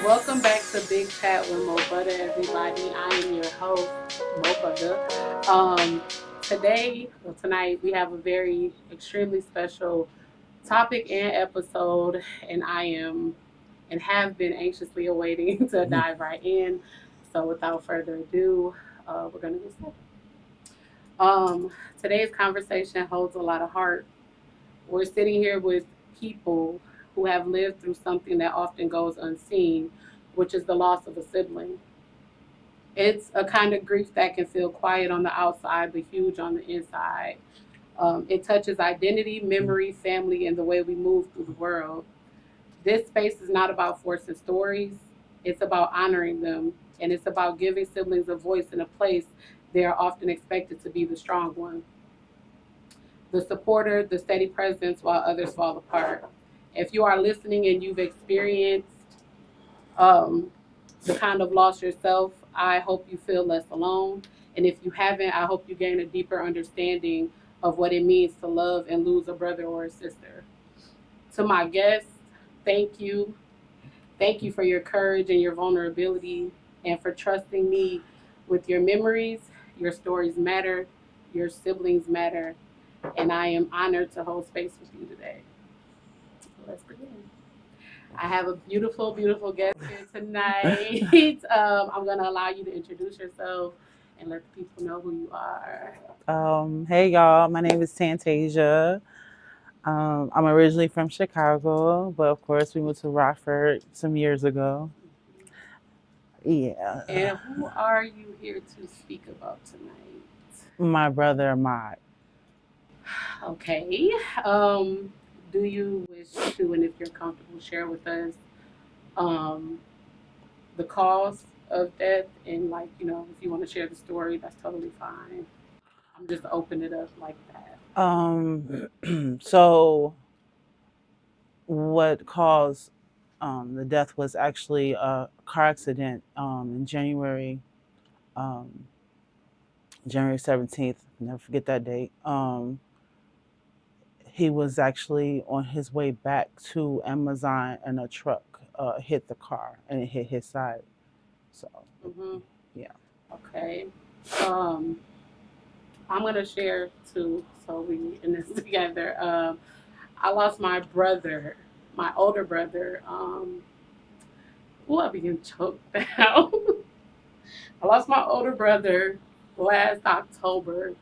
Welcome back to Big Chat with Budda, everybody. I am your host, Budda. Tonight, we have a very extremely special topic and episode, and I am and have been anxiously awaiting to dive right in. So, without further ado, we're going to get started. Today's conversation holds a lot of heart. We're sitting here with people who have lived through something that often goes unseen, which is the loss of a sibling. It's a kind of grief that can feel quiet on the outside but huge on the inside. It touches identity, memory, family, and the way we move through the world. This space is not about forcing stories, it's about honoring them, and it's about giving siblings a voice in a place they are often expected to be the strong one, the supporter, the steady presence while others fall apart. If you are listening and you've experienced um, the kind of loss yourself, I hope you feel less alone. And if you haven't, I hope you gain a deeper understanding of what it means to love and lose a brother or a sister. To my guests, thank you. Thank you for your courage and your vulnerability and for trusting me with your memories. Your stories matter, your siblings matter, and I am honored to hold space with you today. So let's begin. I have a beautiful, beautiful guest here tonight. I'm going to allow you to introduce yourself and let the people know who you are. Hey y'all, my name is Tantasia. I'm originally from Chicago, but of course we moved to Rockford some years ago. Yeah, And who are you here to speak about tonight? my brother Ahmad. Okay. Do you wish to, and if you're comfortable, share with us um, the cause of death? And, like, if you want to share the story, that's totally fine. I'm just open it up like that. So what caused the death was actually a car accident in um, January 17th. Never forget that date. He was actually on his way back to Amazon and a truck hit the car and it hit his side. So, Mm-hmm. yeah. Okay. Um, I'm gonna share too, so we in this together. I lost my brother, my older brother. I'm being choked now. I lost my older brother last October,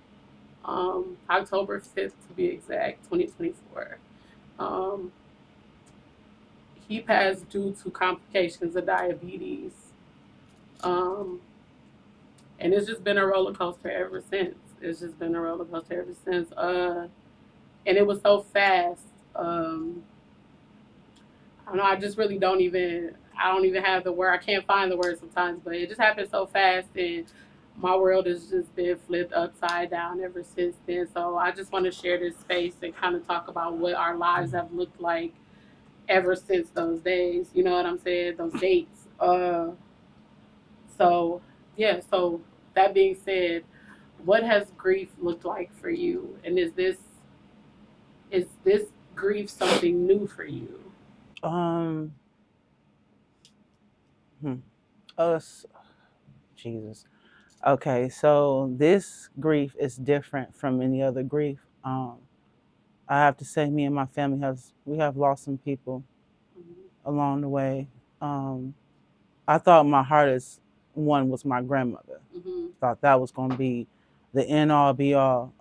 October 5th to be exact, 2024. Um, he passed due to complications of diabetes. Um, and it's just been a roller coaster ever since. It's just been a roller coaster ever since. And it was so fast. Um, I don't know. I just really don't even. I don't even have the word. I can't find the word sometimes, but it just happened so fast, and my world has just been flipped upside down ever since then. So I just want to share this space and kind of talk about what our lives have looked like ever since those days. You know what I'm saying? Those dates. So yeah. So that being said, what has grief looked like for you, and is this grief something new for you? Um, hmm. Us, Jesus. Okay, so this grief is different from any other grief. I have to say, me and my family we have lost some people Mhm. along the way. Um, I thought my hardest one was my grandmother. Mhm. Thought that was going to be the end all be all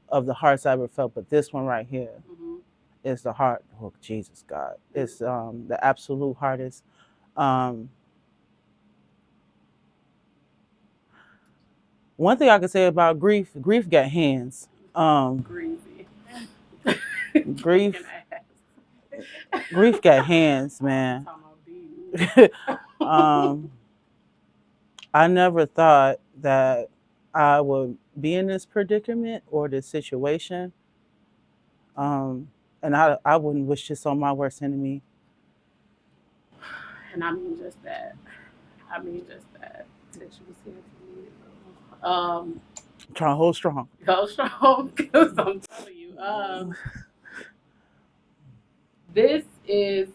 of the hearts I ever felt, but this one right here Mhm. is the heart. Oh Jesus God, it's the absolute hardest. Um, One thing I can say about grief, grief got hands. Um, Greasy. Shaking grief, ass. grief got hands, man. Talking about bees. um, I never thought that I would be in this predicament or this situation. Um, and I wouldn't wish this on my worst enemy. And I mean just that. I mean just that. That you was here for me. Um, I'm trying to hold strong. go strong, because I'm telling you. This is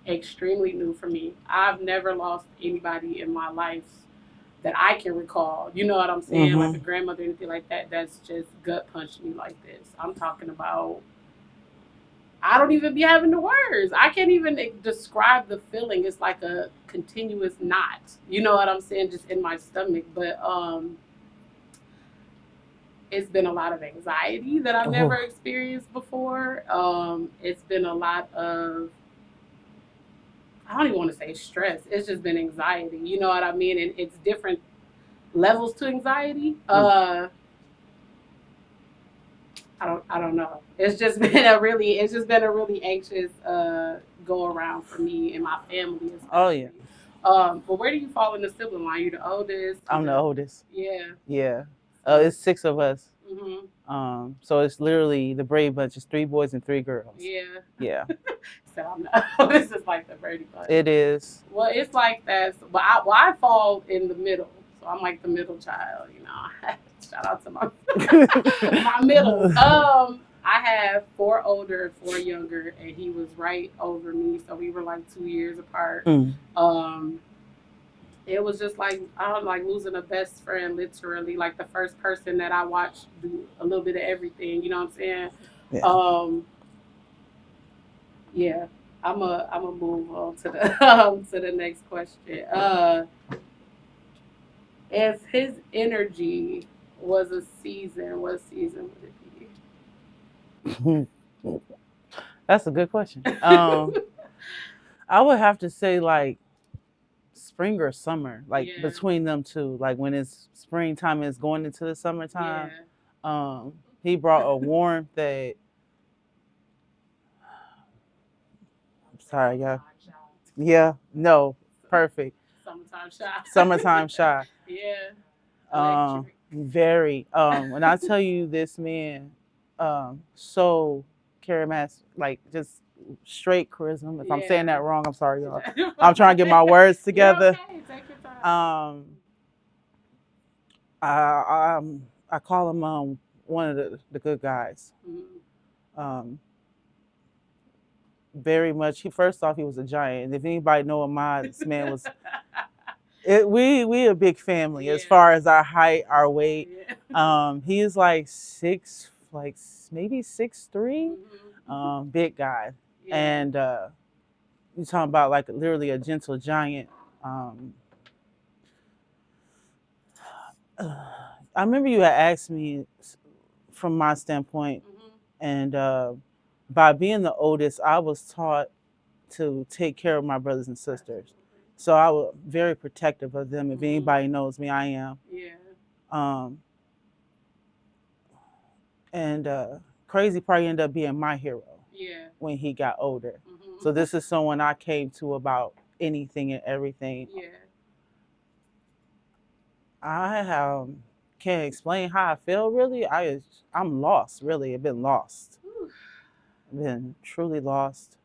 extremely new for me. I've never lost anybody in my life that I can recall. You know what I'm saying? Like a Mm-hmm. grandmother, anything like that. That's just gut punched me like this. I'm talking about. I don't even be having the words. I can't even describe the feeling. It's like a continuous knot. You know what I'm saying? Just in my stomach. But it's been a lot of anxiety that I've never Oh, experienced before. It's been a lot of, I don't even want to say stress. It's just been anxiety. You know what I mean? And it's different levels to anxiety. I don't know. It's just been a really anxious go around for me and my family oh yeah. especially. But where do you fall in the sibling line? You the oldest? You I'm the the oldest. yeah. Yeah. So It's six of us. hmm So it's literally the Brady Bunch. It's three boys and three girls. yeah. Yeah, So I'm not. This is like the Brady Bunch. it is. Well, it's like that. But I fall in the middle, so I'm like the middle child. You know, shout out to my my middles. I have four older and four younger, and he was right over me, so we were like 2 years apart. Mm, Um, it was just like I was like losing a best friend, literally, like the first person that I watched do a little bit of everything. You know what I'm saying? yeah. Um, yeah. I'm a move on to the to the next question. If his energy was a season, what season would it That's a good question. be? I would have to say like spring or summer, like Yeah, between them two. Like when it's springtime and it's going into the summertime. yeah. He brought a warmth that. Sorry, yeah, yeah, no, perfect. Summertime shot. Summertime shy. Yeah, electric. Very. When I tell you this man, so charismatic, like just straight charisma. If I'm saying Yeah. that wrong, I'm sorry, y'all. You're I'm trying to get my words together. okay. Take your time. Um, I call him one of the good guys. Mhm. Um, very much. He first off, he was a giant. If anybody know him, this man was. We a big family as Yeah. far as our height, our weight. Yeah. He is like maybe 6'3", Mhm. big guy, Yeah. and you talking about like literally a gentle giant. Um, I remember you had asked me from my standpoint, Mhm. and by being the oldest, I was taught to take care of my brothers and sisters. Absolutely. So I was very protective of them. If Mhm. anybody knows me, I am. Yeah. Um, and crazy probably ended up being my hero Yeah. when he got older. So Mhm. this is someone I came to about anything and everything. Yeah. I can't explain how I feel really. I'm lost really. I've been lost. Whew. I've been truly lost.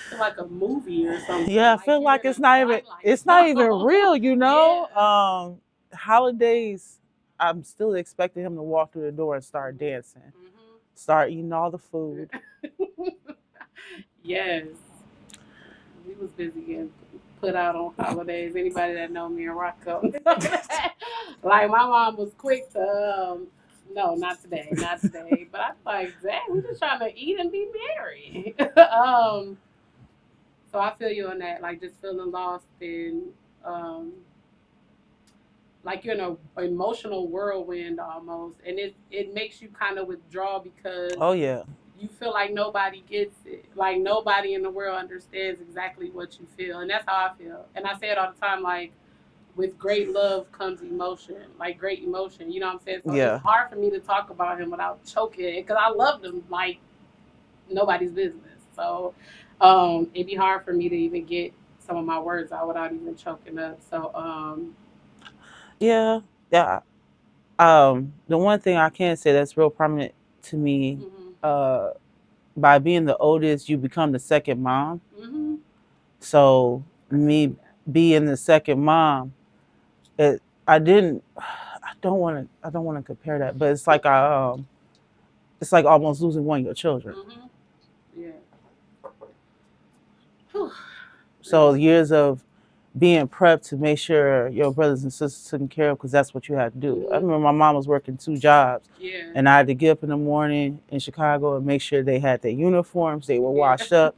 Feel like a movie or something. Yeah, I Like feel you're like in a Twilight it's not even Zone. real, you Yeah. know. Holidays I'm still expecting him to walk through the door and start dancing. Mhm. Start eating all the food. Mhm. Yes. We was busy getting put out on holidays. Anybody that know me and Rocco know that. Like my mom was quick to no, not today, not today. But I'm like, dang, we just trying to eat and be merry. So I feel you on that, like just feeling lost and um like you're in a emotional whirlwind almost, and it makes you kind of withdraw because Oh yeah. you feel like nobody gets it. Like nobody in the world understands exactly what you feel. And that's how I feel. And I say it all the time, like with great love comes emotion. Like great emotion. You know what I'm saying? So it's Yeah. hard for me to talk about him without choking because I love him like nobody's business. So it'd be hard for me to even get some of my words out without even choking up. So Yeah. Yeah. The one thing I can say that's real prominent to me, mhm. uh, by being the oldest, you become the second mom. Mhm. So I can see me that. being the second mom, it I didn't. I don't want to compare that, but it's like almost losing one of your children. Mhm. Yeah. So years of being prepped to make sure your brothers and sisters taken care of, because that's what you had to do. I remember my mom was working 2 jobs, and I had to get up in the morning in Chicago and make sure they had their uniforms, they were washed up.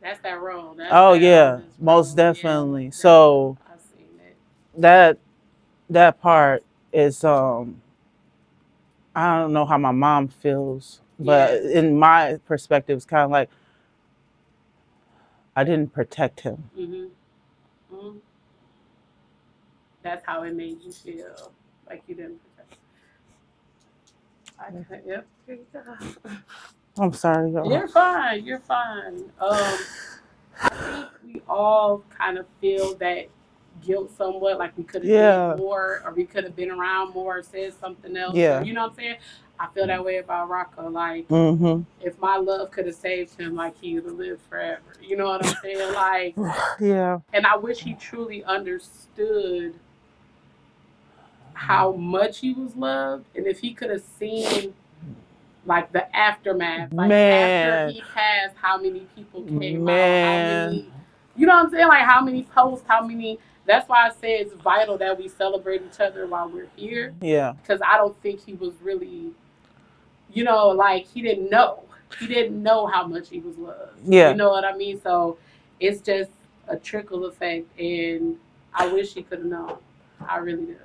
That's that role. That's oh that yeah, most role. definitely. Yeah, so I've seen it. that part is I don't know how my mom feels, but in my perspective, it's kind of like I didn't protect him. Mm-hmm. That's how it made you feel, like you didn't protect. Yep. I'm sorry, y'all. You're fine. You're fine. I think we all kind of feel that guilt somewhat, like we could have did more, or we could have been around more, or said something else. Yeah. Or, you know what I'm saying? I feel that way about Rocco. Like, Mm-hmm. if my love could have saved him, like he would have lived forever. You know what I'm saying? Like, yeah. And I wish he truly understood how much he was loved, and if he could have seen like the aftermath, like after he passed, how many people came out, how many, you know what I'm saying, like how many posts, how many. That's why I say it's vital that we celebrate each other while we're here. Yeah. Because I don't think he was really, like he didn't know how much he was loved. Yeah. You know what I mean? So it's just a trickle effect, and I wish he could have known. I really do.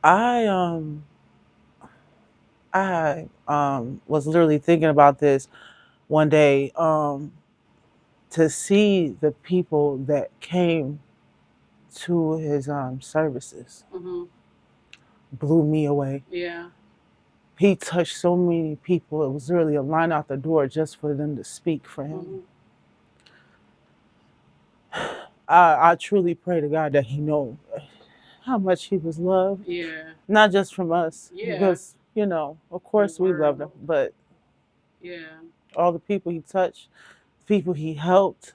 I was literally thinking about this one day, to see the people that came to his services blew me away. Yeah. He touched so many people. It was really a line out the door just for them to speak for him. I truly pray to God that he knows how much he was loved. Yeah. Not just from us. Yeah. Because, of course we loved him, but all the people he touched, people he helped.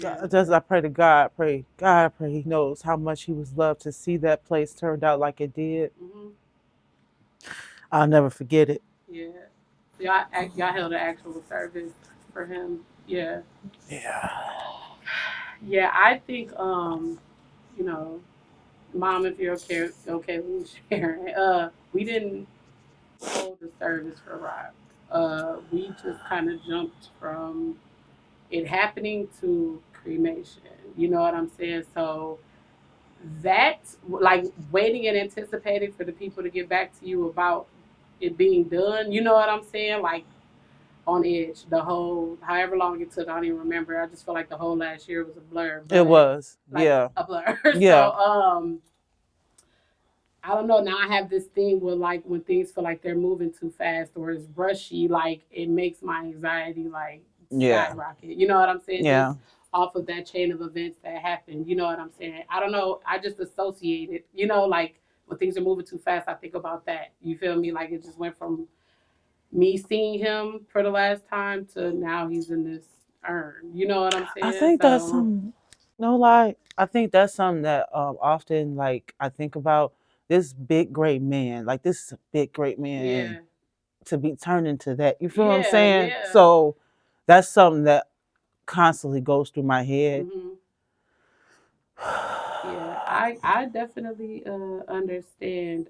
I pray to God, I pray he knows how much he was loved to see that place turned out like it did. I'll never forget it. Yeah. Y'all held an actual service for him. Yeah. Yeah. Yeah, I think Mom, if you're okay with me sharing, we didn't hold the service for Rock. We just kind of jumped from it happening to cremation. You know what I'm saying? So that, like, waiting and anticipating for the people to get back to you about it being done. You know what I'm saying? Like, on edge the whole however long it took. I don't even remember. I just feel like the whole last year was a blur. It was. Like, yeah. A blur. Yeah. So I don't know. Now I have this thing where, like, when things feel like they're moving too fast or it's rushy, like it makes my anxiety like skyrocket. You know what I'm saying? Yeah. Just off of that chain of events that happened. You know what I'm saying? I don't know. I just associate it. Like when things are moving too fast, I think about that. You feel me? Like it just went from me seeing him for the last time to now he's in this urn. You know what I'm saying? I think that's some. No lie. I think that's something that often, like, I think about this big great man. Like, this is a big great man. Yeah. To be turned into that. You feel what I'm saying? Yeah. So that's something that constantly goes through my head. Yeah, I definitely understand.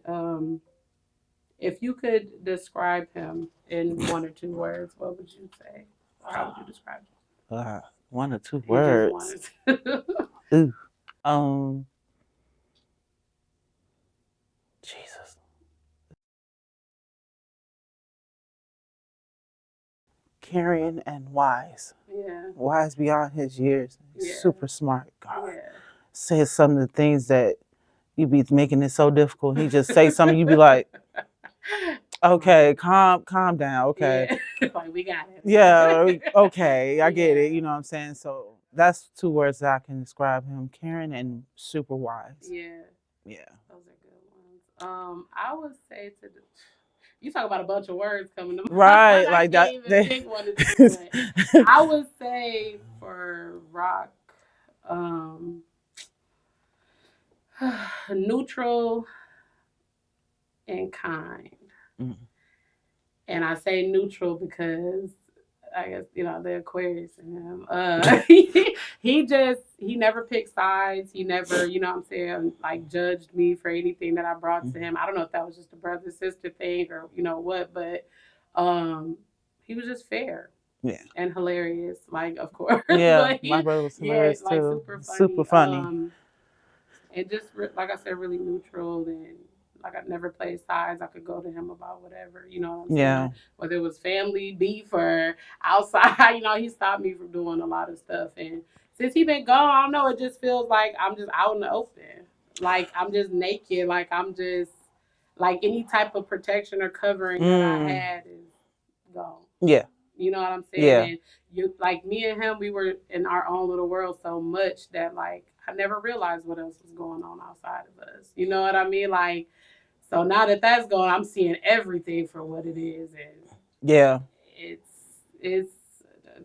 If you could describe him in 1 or 2 words, what would you say? How would you describe him? 1 or 2 words. Ooh. Jesus. Caring and wise. Yeah. Wise beyond his years. Yeah. Super smart. God. Yeah. Says some of the things that you be making it so difficult. He just say something, you be like, okay, calm down. Okay. Yeah. Like, we got it. Yeah. Okay. I get it. You know what I'm saying? So that's 2 words that I can describe him: caring and super wise. Yeah. Yeah. Those are good ones. I would say you talk about a bunch of words coming to mind. Right, like I can't even pick one to do it. I would say for Rock, neutral and kind. And I say neutral because I guess the Aquarius in him. He never picked sides. He never, what I'm saying, like judged me for anything that I brought to him. I don't know if that was just a brother sister thing or what, but um, he was just fair. Yeah. And hilarious, like of course. Yeah, But my brother was yeah, hilarious like too. super Super funny. funny. And just like I said, really neutral and like I never played sides. I could go to him about whatever, you know what I'm Yeah. saying? Whether it was family beef or outside, he stopped me from doing a lot of stuff. And since he been gone, I don't know, it just feels like I'm just out in the open. Like I'm just naked. Like I'm just like any type of protection or covering that I had is gone. Yeah. You know what I'm saying? Yeah. And you like me and him, we were in our own little world so much that like I never realized what else was going on outside of us. You know what I mean? Like, so now that that's gone, I'm seeing everything for what it is, and yeah, it's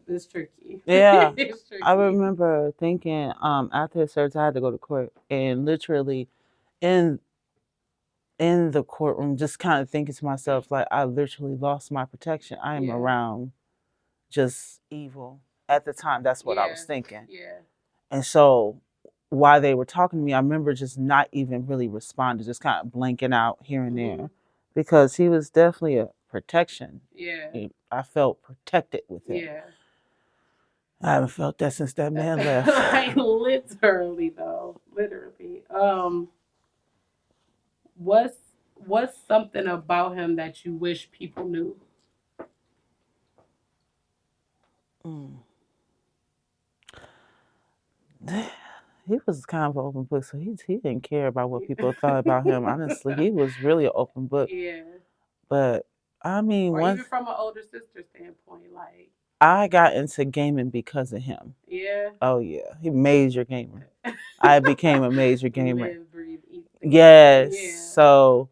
it's tricky. Yeah. It's tricky. I remember thinking, after the search, I had to go to court, and literally, in the courtroom, just kind of thinking to myself, like, I literally lost my protection. I am around just evil. At the time, that's what I was thinking. Yeah. And so while they were talking to me, I remember just not even really responding, just kind of blanking out here and there, because he was definitely a protection. Yeah. I felt protected with him. Yeah. I haven't felt that since that man left. Like literally though, literally. What's something about him that you wish people knew? He was kind of an open book, so he didn't care about what people thought about him. Honestly, he was really an open book. Yeah. But I mean, or even from an older sister standpoint, like I got into gaming because of him. Yeah. Oh yeah, he major gamer. I became a major gamer. Live, breathe, eat. Yes. Yeah. So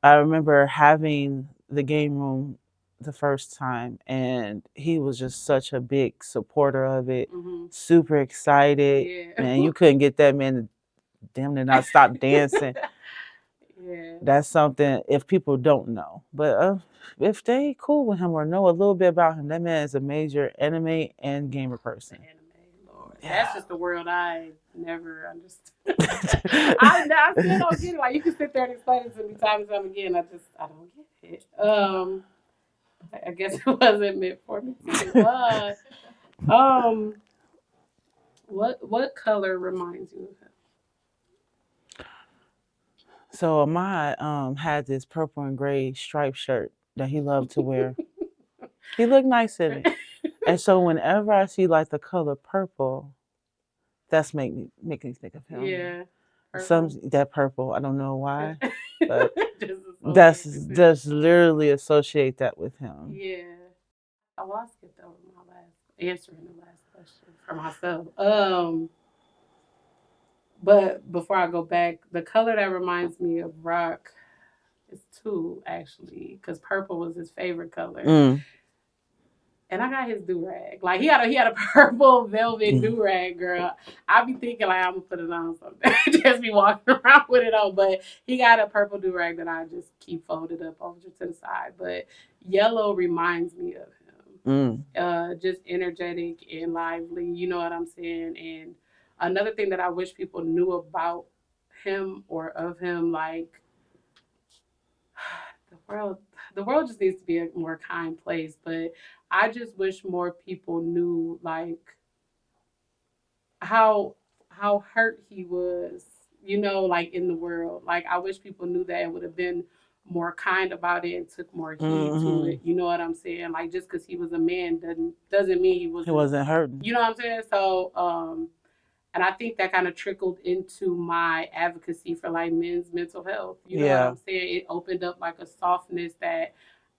I remember having the game room the first time, and he was just such a big supporter of it. Super excited. Yeah. Man, you couldn't get that man to damn near not stop dancing. Yeah. That's something if people don't know. But if they cool with him or know a little bit about him, that man is a major anime and gamer person. Lord. Yeah. That's just the world I never understood. I still don't get it. Like you can sit there and explain it to me time and time again. I don't get it. I guess it wasn't meant for me too. What color reminds you of him? So Ahmad had this purple and gray striped shirt that he loved to wear. He looked nice in it. And so whenever I see like the color purple, that's make me think of him. Yeah. That purple. I don't know why. But that's literally associate that with him. Yeah. Well, I skipped over answering the last question for myself. But before I go back, the color that reminds me of Rock is two actually, because purple was his favorite color. And I got his do-rag. Like he had a purple velvet do-rag, girl. I be thinking like I'm gonna put it on something. Just be walking around with it on. But he got a purple do-rag that I just keep folded up over to the side. But yellow reminds me of him. Just energetic and lively, you know what I'm saying? And another thing that I wish people knew about him or of him, like the world just needs to be a more kind place, but I just wish more people knew like how hurt he was, like in the world. Like I wish people knew that and would have been more kind about it and took more heed to it. You know what I'm saying? Like just because he was a man doesn't mean he wasn't hurting. You know what I'm saying? So and I think that kind of trickled into my advocacy for like men's mental health. You know what I'm saying? It opened up like a softness that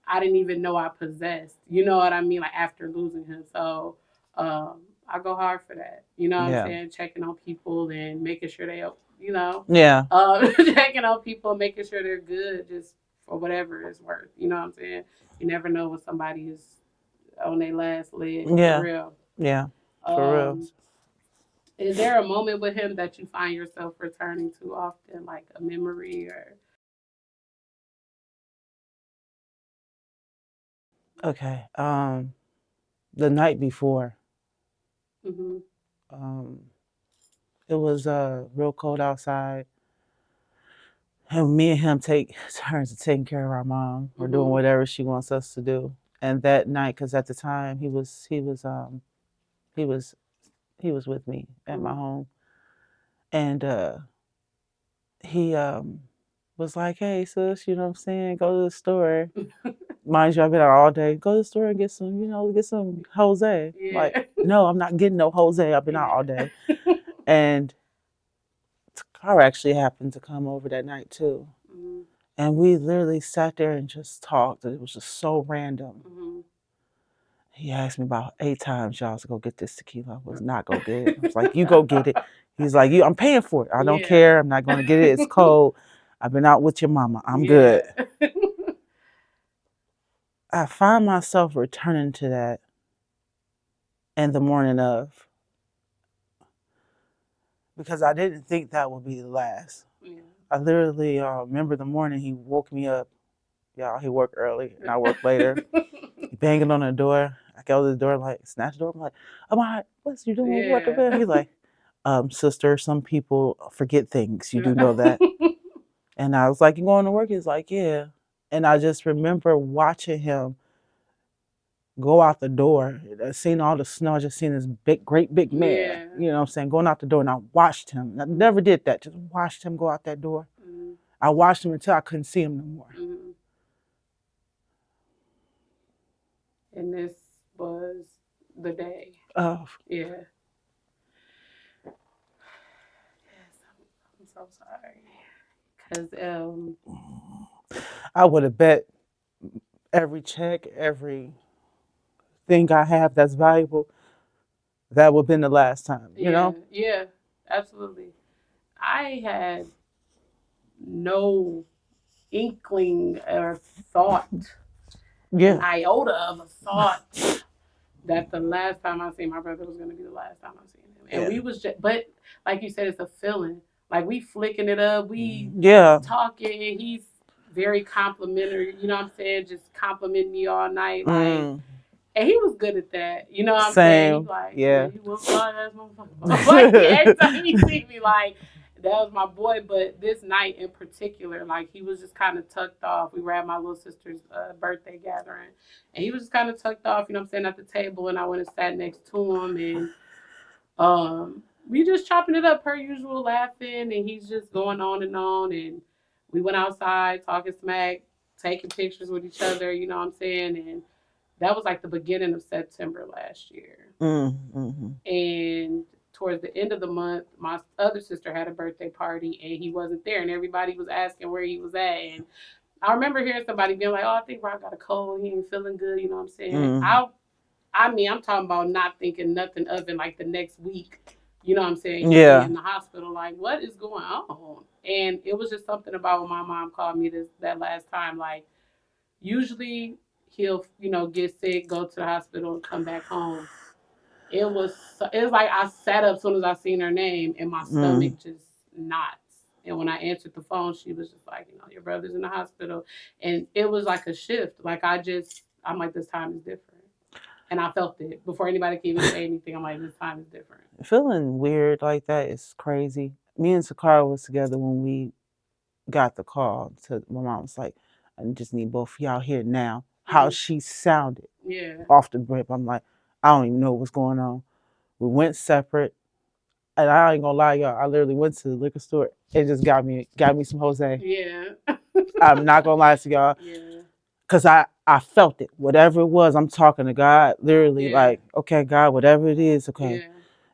I didn't even know I possessed. You know what I mean? Like after losing him. So I go hard for that. You know what I'm saying? Checking on people and making sure they, checking on people, making sure they're good just for whatever it's worth. You know what I'm saying? You never know when somebody is on their last leg. For real. Yeah. For real. Is there a moment with him that you find yourself returning to often, like a memory or? Okay. the night before. Mm-hmm. It was real cold outside. And me and him take turns of taking care of our mom or doing Mm-hmm. whatever she wants us to do. And that night, because at the time he was he was with me at my Mm-hmm. home, and he was like, "Hey, sis, you know what I'm saying? Go to the store." Mind you, I've been out all day. Go to the store and get some, get some Jose. Like, Yeah. no, I'm not getting no Jose. I've been out all Yeah. day. And car actually happened to come over that night too. Mm-hmm. And we literally sat there and just talked. It was just so random. Mm-hmm. He asked me about 8 times, y'all, to go get this tequila. I was not go get it. I was like, you go get it. He's like, I'm paying for it. I don't Yeah. care. I'm not going to get it. It's cold. I've been out with your mama. I'm good. Yeah. I find myself returning to that in the morning of, because I didn't think that would be the last. Yeah. I literally remember the morning he woke me up. Y'all, he worked early and I worked later. He banging on the door. I go to the door, like, snatch the door. I'm like, oh my, what's you doing? What the Yeah. hell? He's like, sister, some people forget things. You do know that. And I was like, you going to work? He's like, yeah. And I just remember watching him go out the door. I seen all the snow. I just seen this great big man, Yeah. you know what I'm saying, going out the door. And I watched him. I never did that. Just watched him go out that door. Mm-hmm. I watched him until I couldn't see him no more. Mm-hmm. And this was the day. Oh, Yeah. Yes, I'm so sorry. Cause I would have bet every check, every thing I have that's valuable, that would have been the last time, yeah, yeah, absolutely. I had no inkling or thought, an Yeah. iota of a thought that the last time I seen my brother was gonna be the last time I seen him. And Yeah. we was just, but like you said, it's a feeling. Like we flicking it up, we Yeah. talking, and he's very complimentary. You know what I'm saying? Just complimenting me all night, like. And he was good at that. You know what I'm saying? He Same. like, Yeah. man, you whoop my ass, motherfucker. Like every time he see me, like that was my boy. But this night in particular, like he was just kind of tucked off. We were at my little sister's birthday gathering, and he was just kind of tucked off. You know what I'm saying, at the table, and I went and sat next to him, and we just chopping it up per usual, laughing, and he's just going on, and we went outside talking smack, taking pictures with each other. You know what I'm saying, and that was like the beginning of September last year. Mm-hmm. And towards the end of the month, my other sister had a birthday party and he wasn't there, and everybody was asking where he was at. And I remember hearing somebody being like, "Oh, I think Rob got a cold. He ain't feeling good." You know what I'm saying? I mean, I'm talking about not thinking nothing of it. Like the next week, you know what I'm saying? He'll be in the hospital. Like, what is going on? And it was just something about when my mom called me that last time. Like, usually he'll, get sick, go to the hospital, and come back home. It was like I sat up as soon as I seen her name, and my stomach just knots. And when I answered the phone, she was just like, your brother's in the hospital, and it was like a shift. Like I'm like, this time is different, and I felt it before anybody can even say anything. I'm like, this time is different. Feeling weird like that is crazy. Me and Sakara was together when we got the call. To my mom was like, I just need both of y'all here now. How she sounded off the rip. I'm like, I don't even know what's going on. We went separate. And I ain't gonna lie, y'all. I literally went to the liquor store and just got me some Jose. Yeah. I'm not gonna lie to y'all. Yeah. Cause I felt it. Whatever it was, I'm talking to God. Literally, like, okay, God, whatever it is, okay.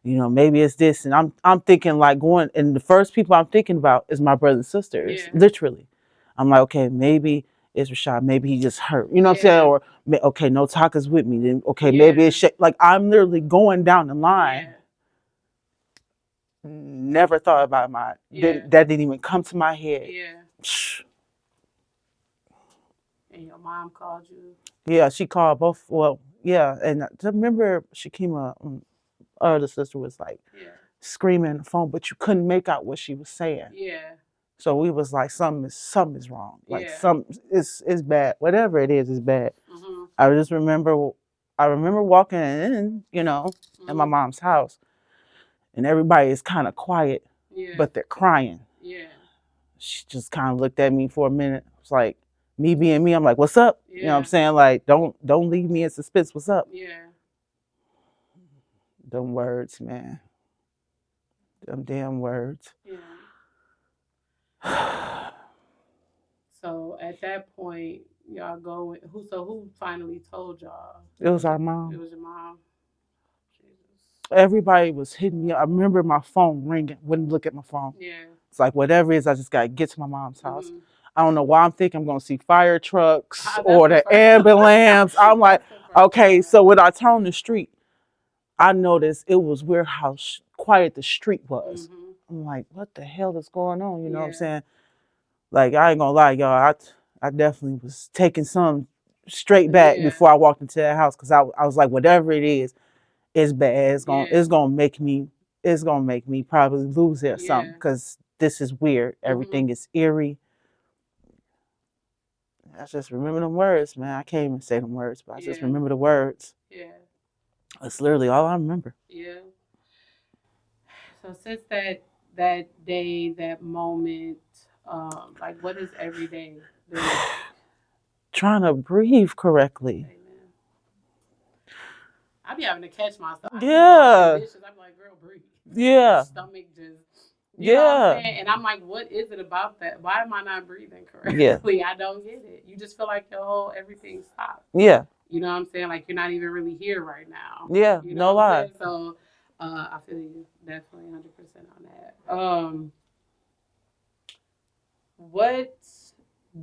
Yeah. Maybe it's this. And I'm thinking like going, and the first people I'm thinking about is my brothers and sisters. Yeah. Literally. I'm like, okay, maybe it's Rashad. Maybe he just hurt. You know what I'm saying? Or okay, no Taka's with me. Then okay, maybe it's like I'm literally going down the line. Yeah. Never thought about that didn't even come to my head. Yeah. And your mom called you? Yeah, she called both. Well, yeah, and I remember Shakima, other sister, was like screaming on the phone, but you couldn't make out what she was saying. Yeah. So we was like, something is wrong. Like it's bad. Whatever it is bad. Mm-hmm. I just remember I remember walking in, you know, in my mom's house, and everybody is kind of quiet, but they're crying. Yeah. She just kind of looked at me for a minute. It's like me being me. I'm like, "What's up?" You know what I'm saying? Like, don't leave me in suspense. What's up? Yeah. Them words, man. Them damn words. Yeah. So at that point, y'all go with who finally told y'all? It was our mom. It was your mom. Jesus. Everybody was hitting me. I remember my phone ringing. Wouldn't look at my phone. Yeah. It's like whatever it is, I just gotta get to my mom's house. I don't know why I'm thinking I'm gonna see fire trucks or the ambulance. I'm like, okay. So when I turned the street, I noticed it was weird how quiet the street was. I'm like, what the hell is going on? You know what I'm saying? Like, I ain't gonna lie, y'all. I definitely was taking some straight back before I walked into that house, because I was like, whatever it is, it's bad. It's gonna make me probably lose it or something, because this is weird. Everything is eerie. I just remember them words, man. I can't even say them words, but I just remember the words. Yeah. That's literally all I remember. Yeah. So since that day, that moment, like, what is every day been like? Trying to breathe correctly. Amen. I be having to catch myself. Yeah. Dishes, I'm like, girl, breathe. Yeah. Stomach just. You know what I'm saying? And I'm like, what is it about that? Why am I not breathing correctly? I don't get it. You just feel like everything stopped. Yeah. You know what I'm saying? Like, you're not even really here right now. Yeah. You know no lie. So I feel you definitely 100% on that. What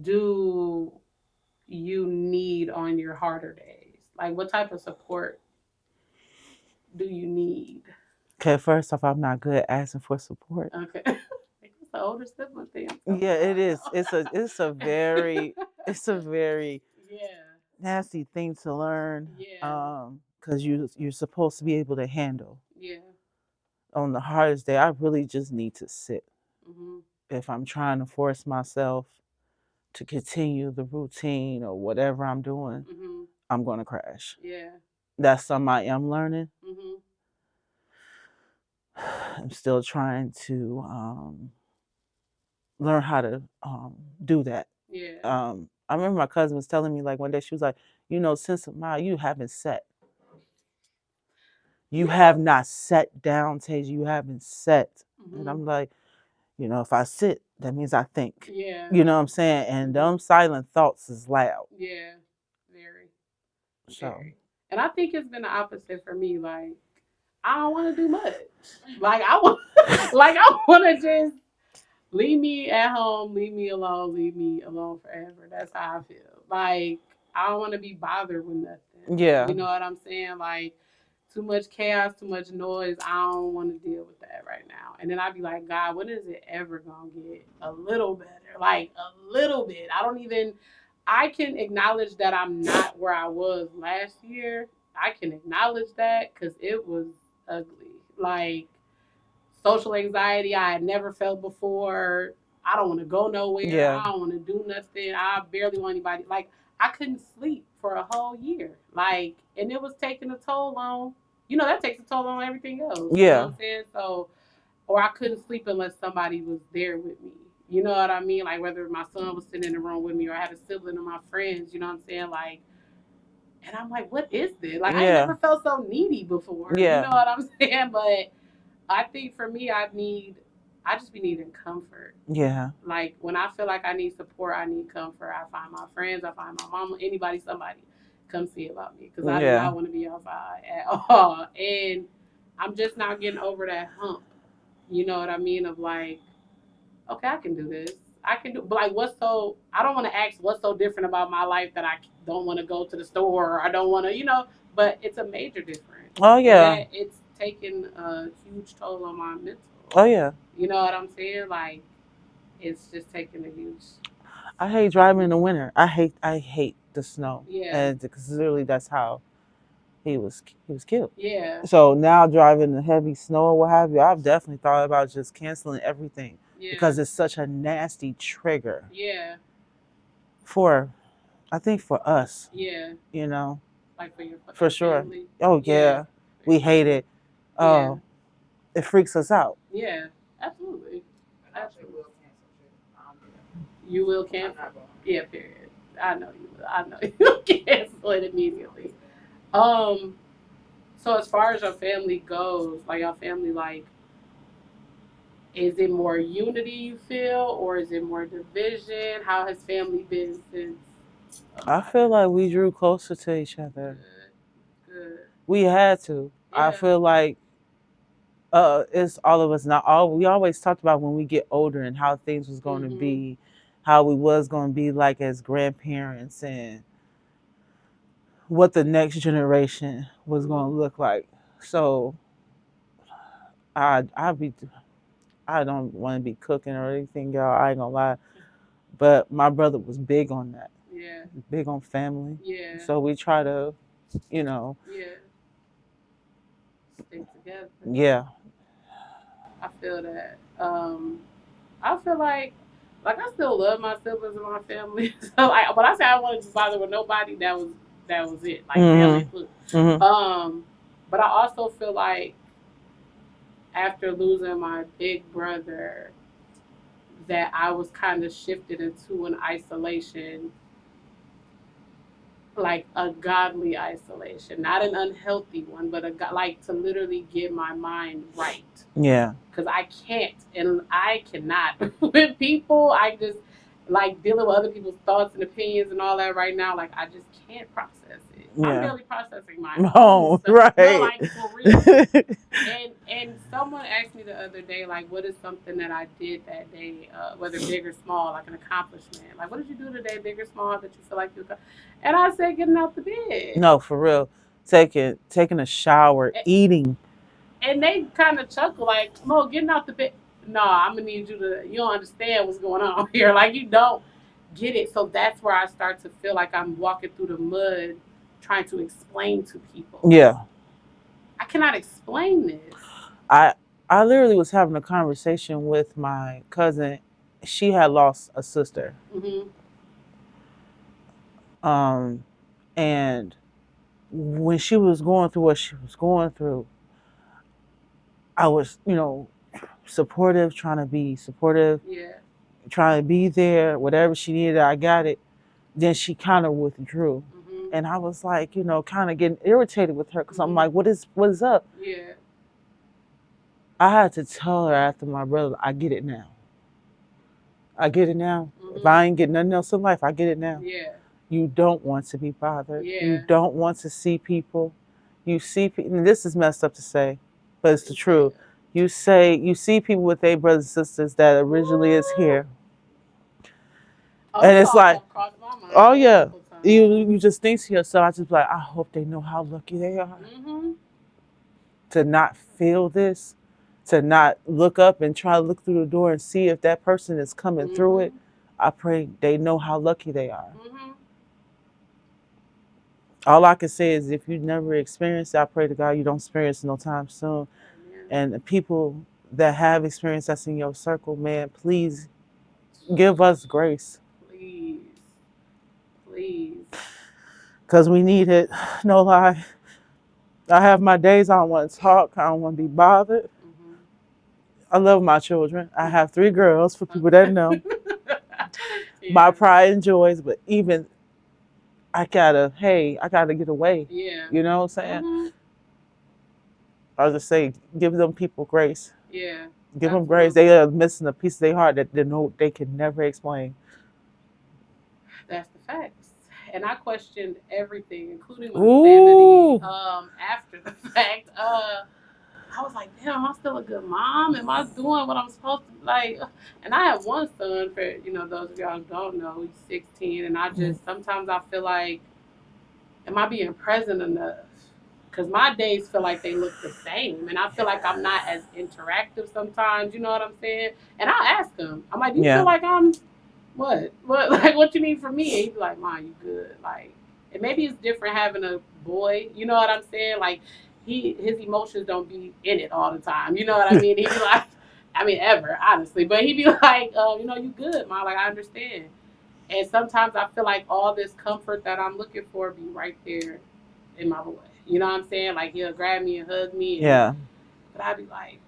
do you need on your harder days? Like, what type of support do you need? Okay, first off, I'm not good at asking for support. Okay. It's the older sibling thing. Yeah, it is. It's a very nasty thing to learn. Yeah. Because you're supposed to be able to handle. Yeah. On the hardest day, I really just need to sit. Mm-hmm. If I'm trying to force myself to continue the routine or whatever I'm doing, I'm gonna crash. Yeah. That's something I am learning. Mm-hmm. I'm still trying to learn how to do that. Yeah. I remember my cousin was telling me, like, one day, she was like, since a while you haven't sat. You have not sat down, Tasia. You haven't sat. And I'm like, if I sit, that means I think. Yeah. You know what I'm saying? And them silent thoughts is loud. Yeah. Very. So. Very. And I think it's been the opposite for me. Like, I don't want to do much. Like, I want to just leave me at home, leave me alone forever. That's how I feel. Like, I don't want to be bothered with nothing. Yeah. You know what I'm saying? Like, too much chaos, too much noise. I don't want to deal with that right now. And then I'd be like, God, when is it ever going to get a little better? Like, a little bit. I can acknowledge that I'm not where I was last year. I can acknowledge that because it was ugly. Like, social anxiety I had never felt before. I don't want to go nowhere. Yeah. I don't want to do nothing. I barely want anybody. Like, I couldn't sleep for a whole year. Like, and it was taking a toll on, that takes a toll on everything else. Yeah. You know what I'm saying? So, or I couldn't sleep unless somebody was there with me. You know what I mean? Like, whether my son was sitting in the room with me or I had a sibling or my friends, you know what I'm saying? Like, and I'm like, what is this? Like, I never felt so needy before. Yeah. You know what I'm saying? But I think for me, I just be needing comfort. Yeah. Like, when I feel like I need support, I need comfort. I find my friends, I find my mama, anybody, somebody come see about me. Because I do not want to be outside at all. And I'm just not getting over that hump. You know what I mean? Of like, okay, I can do this. I can do, but like, I don't want to ask what's so different about my life that I don't want to go to the store or I don't want to, but it's a major difference. Oh, yeah. It's taking a huge toll on my mental. Oh, yeah. You know what I'm saying? Like, it's just taking a huge. I hate driving in the winter. I hate the snow. Yeah. And because literally that's how he was killed. Yeah. So now driving the heavy snow or what have you, I've definitely thought about just canceling everything. Yeah. Because it's such a nasty trigger. Yeah. I think for us. Yeah. You know. Like for your For sure. family? Oh yeah, we hate it. Yeah. It freaks us out. Yeah. Absolutely. Absolutely. You will cancel. Yeah. Period. I know you will. I know you will cancel it immediately. Um. So as far as your family goes, like your family, like, is it more unity you feel, or is it more division? How has family been since? I feel like we drew closer to each other. Good. Good. We had to. I Yeah. feel like it's all of us. Not all. We always talked about when we get older and how things was going to be, how we was going to be like as grandparents, and what the next generation was going to look like. So I be I don't want to be cooking or anything, y'all. I ain't gonna lie, but my brother was big on that. Yeah. Big on family. Yeah. So we try to, you know, Yeah. Stay together. yeah. I feel that. I feel like I still love my siblings and my family. So like, when I say I wanted to bother with nobody, that was it. Like family. But I also feel like after losing my big brother, that I was kind of shifted into an isolation, like a godly isolation, not an unhealthy one, but like to literally get my mind right. Yeah. Because I can't and I cannot with people. I just like dealing with other people's thoughts and opinions and all that right now. Like I just can't process it. Yeah. I'm barely processing my own stuff. Right. No, like for real. and someone asked me the other day, like, what is something that I did that day, whether big or small, like an accomplishment. Like, what did you do today, big or small, that you feel like you? And I said, getting out the bed. No, for real. Taking a shower, eating. And they kind of chuckle, like, Mo, getting out the bed. No, I'm gonna need you to. You don't understand what's going on here. Like you don't get it. So that's where I start to feel like I'm walking through the mud, trying to explain to people. Yeah. I cannot explain this. I literally was having a conversation with my cousin. She had lost a sister. And when she was going through what she was going through, I was, supportive, trying to be supportive. Yeah. Trying to be there, whatever she needed, I got it. Then she kind of withdrew. And I was like, kind of getting irritated with her because I'm like, what is up? Yeah. I had to tell her after my brother, I get it now. I get it now. If I ain't getting nothing else in life, I get it now. Yeah. You don't want to be bothered. Yeah. You don't want to see people. You see people, and this is messed up to say, but it's the truth. You see people with their brothers and sisters that originally is here. And it's like, oh yeah, you just think to yourself, I just like, I hope they know how lucky they are to not feel this, to not look up and try to look through the door and see if that person is coming through it. I pray they know how lucky they are. All I can say is if you never experienced it, I pray to God you don't experience it no time soon. And the people that have experienced that's in your circle, man, please give us grace. Please. Because we need it. No lie. I have my days I don't want to talk. I don't want to be bothered. I love my children. I have 3 girls, for people that know. My pride and joys, but even I gotta get away. Yeah. You know what I'm saying? I was just say, give them people grace. Yeah. Give them grace. They are missing a piece of their heart that they can never explain. That's the facts. And I questioned everything, including my sanity. After the fact, I was like, damn, am I still a good mom? Am I doing what I'm supposed to? Like, and I have one son, for those of y'all who don't know, he's 16, and I just sometimes I feel like, am I being present enough? Because my days feel like they look the same, and I feel like I'm not as interactive sometimes. You know what I'm saying? And I ask him, I'm like, do you feel like I'm what like what you need from me? And he'd be like, Mom, you good? Like, and maybe it's different having a boy. You know what I'm saying? Like, his emotions don't be in it all the time. You know what I mean? He'd be like, I mean, ever, honestly. But he'd be like, you good, Mom? Like, I understand. And sometimes I feel like all this comfort that I'm looking for be right there in my boy. You know what I'm saying? Like he'll grab me and hug me, and Yeah. but I'd be like,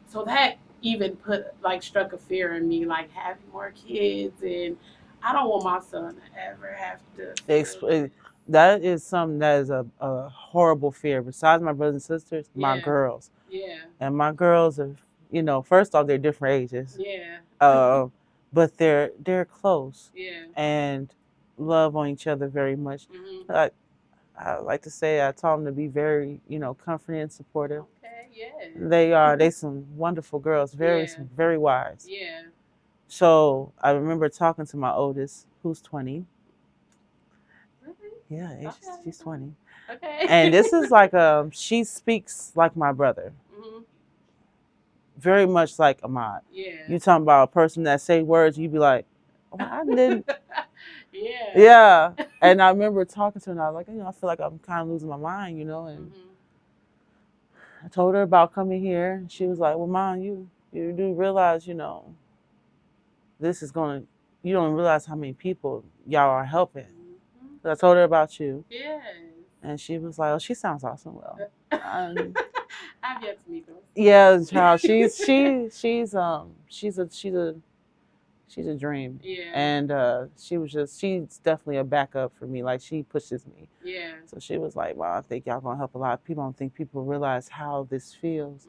so that even put like struck a fear in me, like having more kids, and I don't want my son to ever have to feel that. That is something that is a horrible fear. Besides my brothers and sisters, my Yeah, girls. yeah, And my girls are, first off, they're different ages. yeah, But they're close yeah. and love on each other very much. I like to say I taught them to be very, comforting and supportive. Okay, yeah. They some wonderful girls, very Yeah. very wise. Yeah. So I remember talking to my oldest, who's 20. Really? Yeah, she's 20. Okay. And this is like she speaks like my brother, very much like Ahmad. Yeah. You talking about a person that say words, you be like, well, I didn't. Yeah. Yeah. And I remember talking to her, and I was like, I feel like I'm kind of losing my mind, and I told her about coming here. And she was like, well, Mom, you do realize, this is going to, you don't realize how many people y'all are helping. So I told her about you. Yes. And she was like, oh, she sounds awesome. Well, I've yet to meet her. yeah, child. She's a dream. Yeah. And she's definitely a backup for me. Like she pushes me. Yeah. So she was like, well, I think y'all gonna help a lot of people. I don't think people realize how this feels.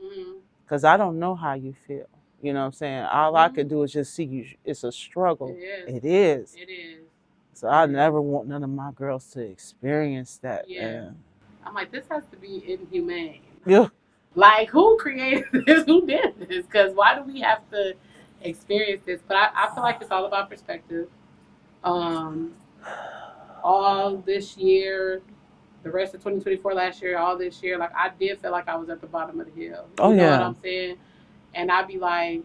Because I don't know how you feel. You know what I'm saying? All I could do is just see you. It's a struggle. It is. It is. So I never want none of my girls to experience that. Yeah. Man. I'm like, this has to be inhumane. Yeah. Like, who created this? Who did this? Because why do we have to experience this? But I feel like it's all about perspective. All this year, the rest of 2024, last year, all this year, like I did feel like I was at the bottom of the hill. You know what I'm saying? And I'd be like,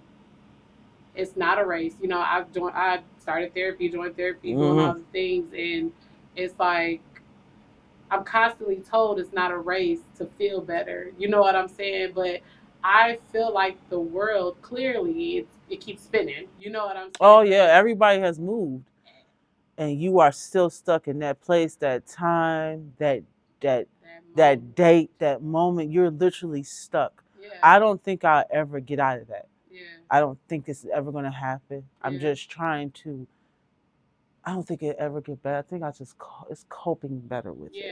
it's not a race. I started therapy, joined therapy, doing all the things, and it's like I'm constantly told it's not a race to feel better. You know what I'm saying? But I feel like the world clearly it keeps spinning. You know what I'm saying? Oh yeah, everybody has moved, and you are still stuck in that place, that time, that date, that moment. You're literally stuck. Yeah. I don't think I'll ever get out of that. Yeah. I don't think it's ever gonna happen. I'm just trying to. I don't think it ever get better. I think it's coping better with it.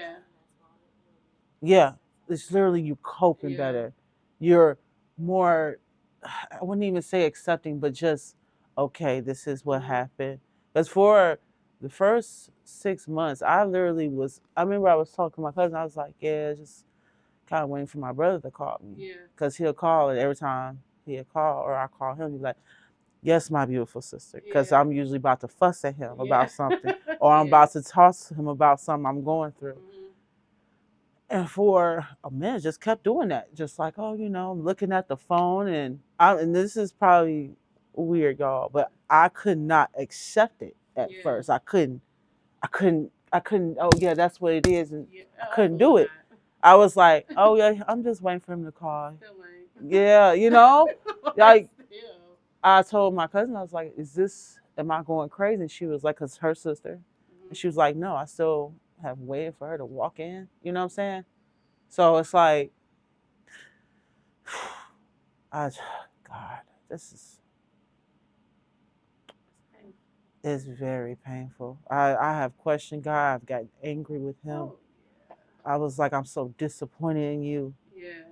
Yeah, it's literally you coping better. You're more, I wouldn't even say accepting, but just, okay, this is what happened. Because for the first 6 months, I remember I was talking to my cousin, I was like, yeah, just kind of waiting for my brother to call me. Because he'll call, and every time he'll call or I call him, he'll be like, yes, my beautiful sister. Because I'm usually about to fuss at him about something, or I'm about to talk to him about something I'm going through. And for a minute, just kept doing that. Just like, oh, looking at the phone. And this is probably weird, y'all, but I could not accept it at first. I couldn't, oh, yeah, that's what it is. And I couldn't do it. I was like, oh, yeah, I'm just waiting for him to call. Yeah, like, I told my cousin, I was like, am I going crazy? And she was like, because her sister. And she was like, no, I still have waited for her to walk in. You know what I'm saying? So it's like, God, this is very painful. I have questioned God. I've gotten angry with him. I was like, I'm so disappointed in you. Yeah.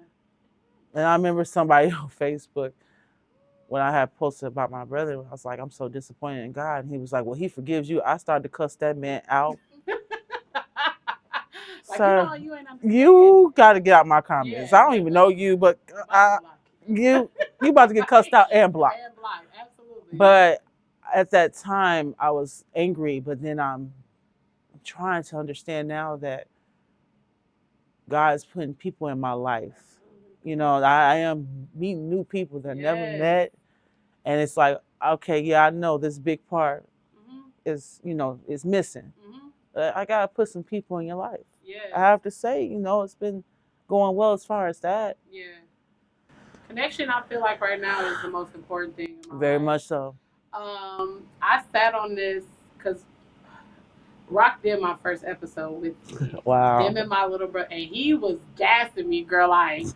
And I remember somebody on Facebook, when I had posted about my brother, I was like, I'm so disappointed in God. And he was like, well, he forgives you. I started to cuss that man out. Like, sir, you got to get out my comments. I don't even know you, but you about to get cussed out and blocked. Absolutely. But at that time, I was angry, but then I'm trying to understand now that God's putting people in my life. I am meeting new people that I never met. And it's like, okay, yeah, I know this big part is missing. I got to put some people in your life. I have to say, it's been going well as far as that. Yeah. Connection, I feel like right now is the most important thing in my life. Very much so. I sat on this because Rock did my first episode with me. Wow. Him and my little brother, and he was gassing me, girl, like,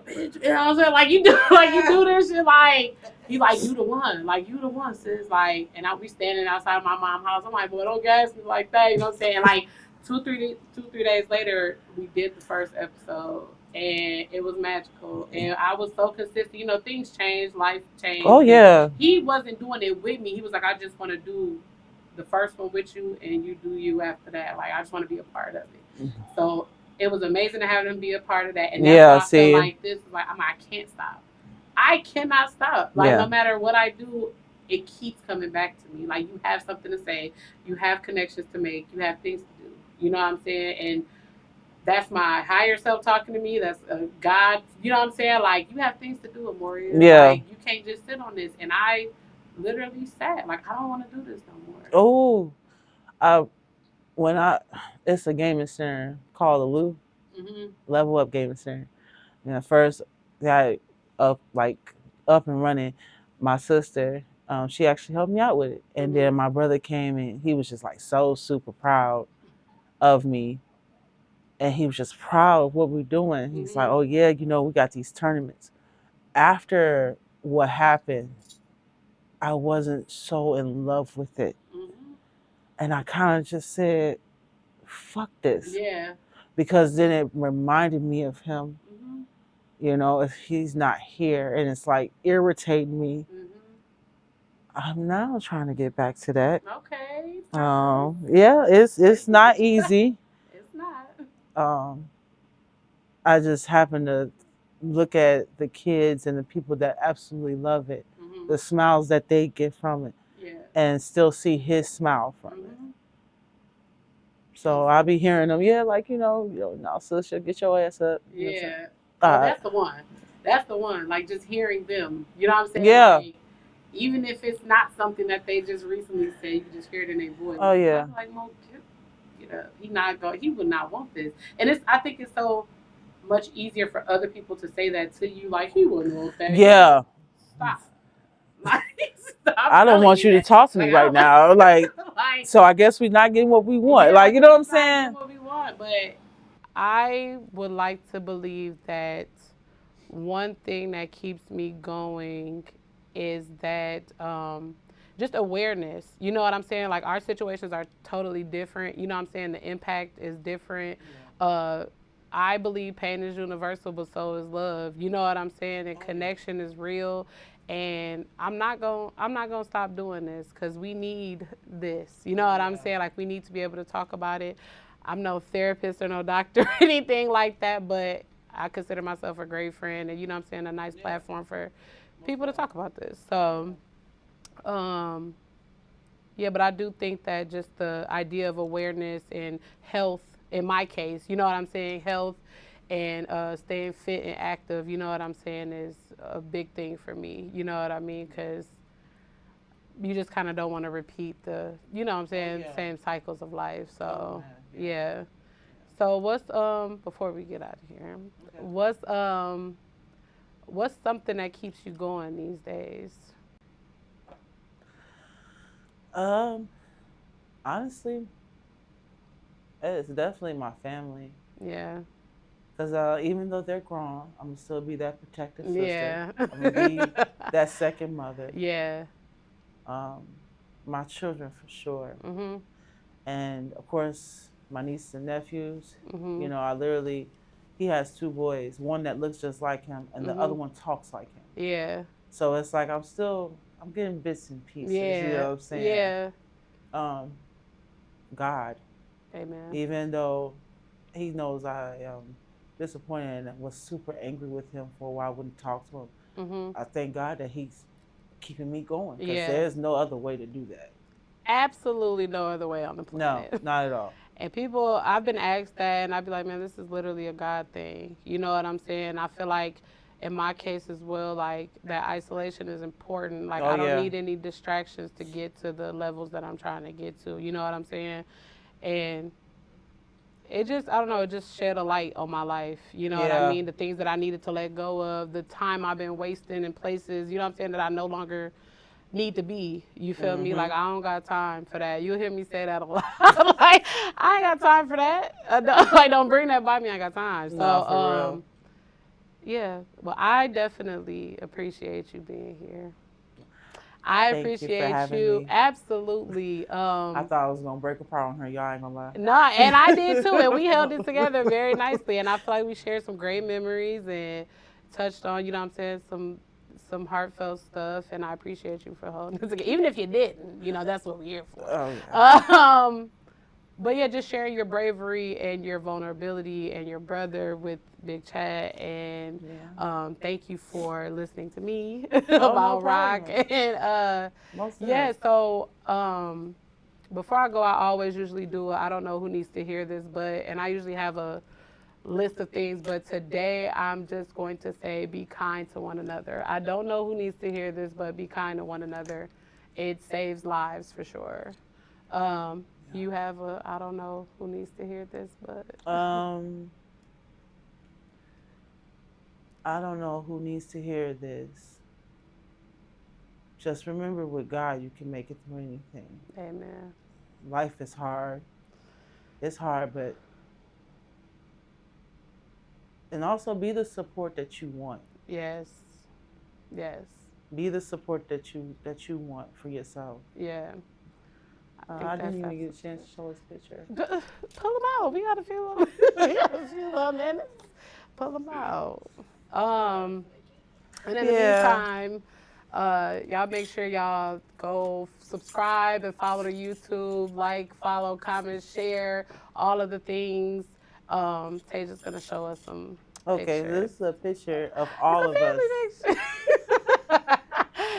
bitch. You know what I'm saying? Like you do, like you do this shit, like he like you the one, sis. Like, and I'll be standing outside my mom's house. I'm like, boy, don't gas me like that. You know what I'm saying? Like 3 days later, we did the first episode, and it was magical. And I was so consistent. You know, things change, life changed. Oh yeah. He wasn't doing it with me. He was like, I just want to do the first one with you, and you do you after that. Like, I just want to be a part of it. So it was amazing to have him be a part of that. And that's why I feel like this is like, I can't stop. I cannot stop. Like, no matter what I do, it keeps coming back to me. Like, you have something to say, you have connections to make, you have things to do. You know what I'm saying? And that's my higher self talking to me. That's God. You know what I'm saying? Like, you have things to do, Amoria. Yeah. Like, you can't just sit on this. And I literally sat. Like, I don't want to do this no more. It's a gaming center called the Lou. Level Up Gaming Center. And at first, got up and running. My sister, she actually helped me out with it. And then my brother came and he was just like so super proud of me. And he was just proud of what we're doing. He's like, oh yeah, you know, we got these tournaments. After what happened, I wasn't so in love with it. And I kind of just said, fuck this. Yeah. Because then it reminded me of him. You know, if he's not here and it's like irritating me, I'm now trying to get back to that. Okay. Yeah, it's not easy. It's not. I just happen to look at the kids and the people that absolutely love it, the smiles that they get from it, and still see his smile from it. So I'll be hearing them, like, no, sister, get your ass up. Yeah. That's the one. That's the one. Like, just hearing them. You know what I'm saying? Yeah. Like, even if it's not something that they just recently said, you can just hear it in their voice. Oh yeah. I'm like, Mo, get up. He would not want this. And I think it's so much easier for other people to say that to you. Like, he wouldn't want that. Yeah. Stop. Like, stop. I don't want you to talk to me right now. Like, so I guess we're not getting what we want. Like, you know what I'm saying? What we want, but I would like to believe that one thing that keeps me going is that just awareness. You know what I'm saying? Like, our situations are totally different. You know what I'm saying? The impact is different. I believe pain is universal, but so is love. You know what I'm saying? And connection is real. And I'm not gonna stop doing this because we need this. You know what I'm saying? Like, we need to be able to talk about it. I'm no therapist or no doctor or anything like that, but I consider myself a great friend, and you know what I'm saying, a nice platform for people to talk about this. So, yeah, but I do think that just the idea of awareness and health, in my case, you know what I'm saying, health and staying fit and active, you know what I'm saying, is a big thing for me. You know what I mean? Because you just kind of don't want to repeat the, you know what I'm saying, same cycles of life. So, yeah. So what's before we get out of here, what's something that keeps you going these days? Honestly, it's definitely my family. Yeah. Because even though they're grown, I'm going to still be that protective sister. Yeah. I'm going to be that second mother. Yeah. My children, for sure. And, of course, my nieces and nephews. You know, he has 2 boys, one that looks just like him, and the other one talks like him. Yeah. So it's like I'm getting bits and pieces, you know what I'm saying? Yeah. God. Amen. Even though he knows I am disappointed and was super angry with him for a while, I wouldn't talk to him. I thank God that he's keeping me going because there's no other way to do that. Absolutely no other way on the planet. No, not at all. And people, I've been asked that, and I'd be like, man, this is literally a God thing. You know what I'm saying? I feel like in my case as well, like, that isolation is important. Like, I don't need any distractions to get to the levels that I'm trying to get to. You know what I'm saying? And it just, I don't know, it just shed a light on my life. You know what I mean? The things that I needed to let go of, the time I've been wasting in places, you know what I'm saying, that I no longer need to be. You feel me? Mhm. Like, I don't got time for that. You'll hear me say that a lot. Like, I ain't got time for that. Like, don't bring that by me. I ain't got time. So, No, for real. yeah. Well, I definitely appreciate you being here. I Thank you for appreciate having you. me. Absolutely. I thought I was gonna break apart on her. Y'all ain't gonna lie. No, and I did too, and we held it together very nicely. And I feel like we shared some great memories and touched on, you know what I'm saying, some heartfelt stuff. And I appreciate you for holding it together. Even if you didn't, you know, that's what we're here for. Oh yeah. But yeah, just sharing your bravery and your vulnerability and your brother with Big Chad. And Yeah. thank you for listening to me Oh, no about rock. problem. And Most yeah, definitely. so before I go, I always usually do I don't know who needs to hear this, and I usually have a list of things, but today I'm just going to say be kind to one another. I don't know who needs to hear this, but be kind to one another. It saves lives for sure. You have I don't know who needs to hear this, but I don't know who needs to hear this. Just remember with God, you can make it through anything. amen. Life is hard. It's hard, but and also be the support that you want. Yes. Yes. Be the support that you want for yourself. Yeah. I didn't even get a chance to show his picture. Pull them out. We got a few. We got a few little minutes. Pull them out. And in the meantime, y'all make sure y'all go subscribe and follow the YouTube, like, follow, comment, share, all of the things. Taja's gonna show us some Okay, pictures. this is a picture of all of us. Picture.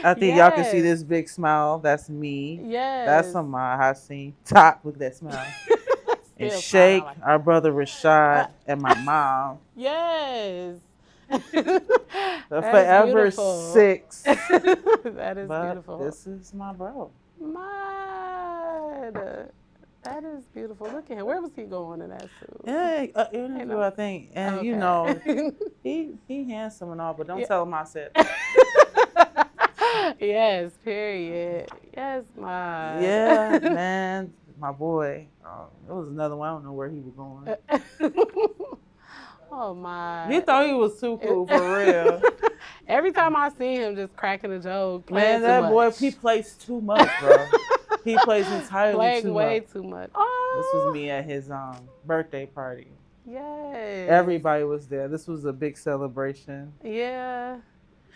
I think y'all can see this big smile. That's me. Yes. That's on my high scene. Top, look at that smile. And Shake, like our brother Rashad, and my mom. Yes. Forever beautiful. 6. That is but beautiful. This is my bro. That is beautiful. Look at him. Where was he going in that suit? Yeah, interview, I think. And okay. you know, he handsome and all, but don't tell him I said. Yes, period. Yes, my. Yeah, man, my boy. It was another one. I don't know where he was going. Oh my. He thought he was too cool for real. Every time I see him just cracking a joke, man, that boy, he plays too much, bro. He plays entirely playing too way much. too much. Oh. This was me at his birthday party. Yes. Everybody was there. This was a big celebration. Yeah.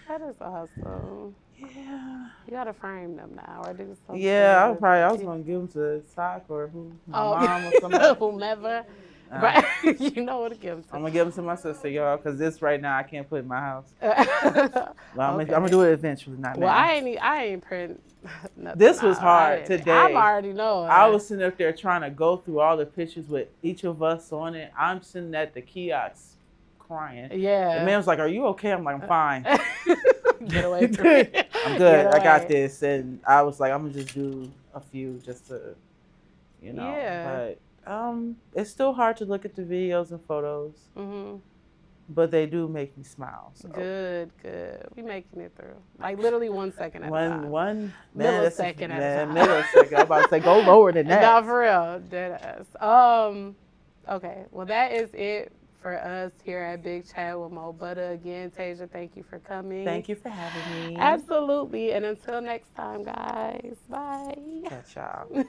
That is awesome. Yeah. You gotta frame them now or do something. Yeah, I was gonna give them to Sock or my mom or somebody. Whomever. Right. You know what to give them to. I'm gonna give them to my sister, y'all, because this right now I can't put in my house. Well, I'm gonna do it eventually, not now. I ain't print nothing. This was hard today. I'm already knowing. I was sitting up there trying to go through all the pictures with each of us on it. I'm sitting at the kiosk crying. Yeah. The man was like, "Are you okay?" I'm like, "I'm fine." Get away from me. I'm good. I got this. And I was like, I'm gonna just do a few just to, you know. Yeah. But it's still hard to look at the videos and photos. Mm-hmm. But they do make me smile. So. Good. We making it through. Like literally 1 second at a time. One millisecond at a time. Millisecond. I'm about to say go lower than that. No, for real. Dead ass. Okay. Well, that is it for us here at Big Chat with Mo Budda. Again, Tasia, thank you for coming. Thank you for having me. Absolutely. And until next time, guys. Bye. Catch y'all.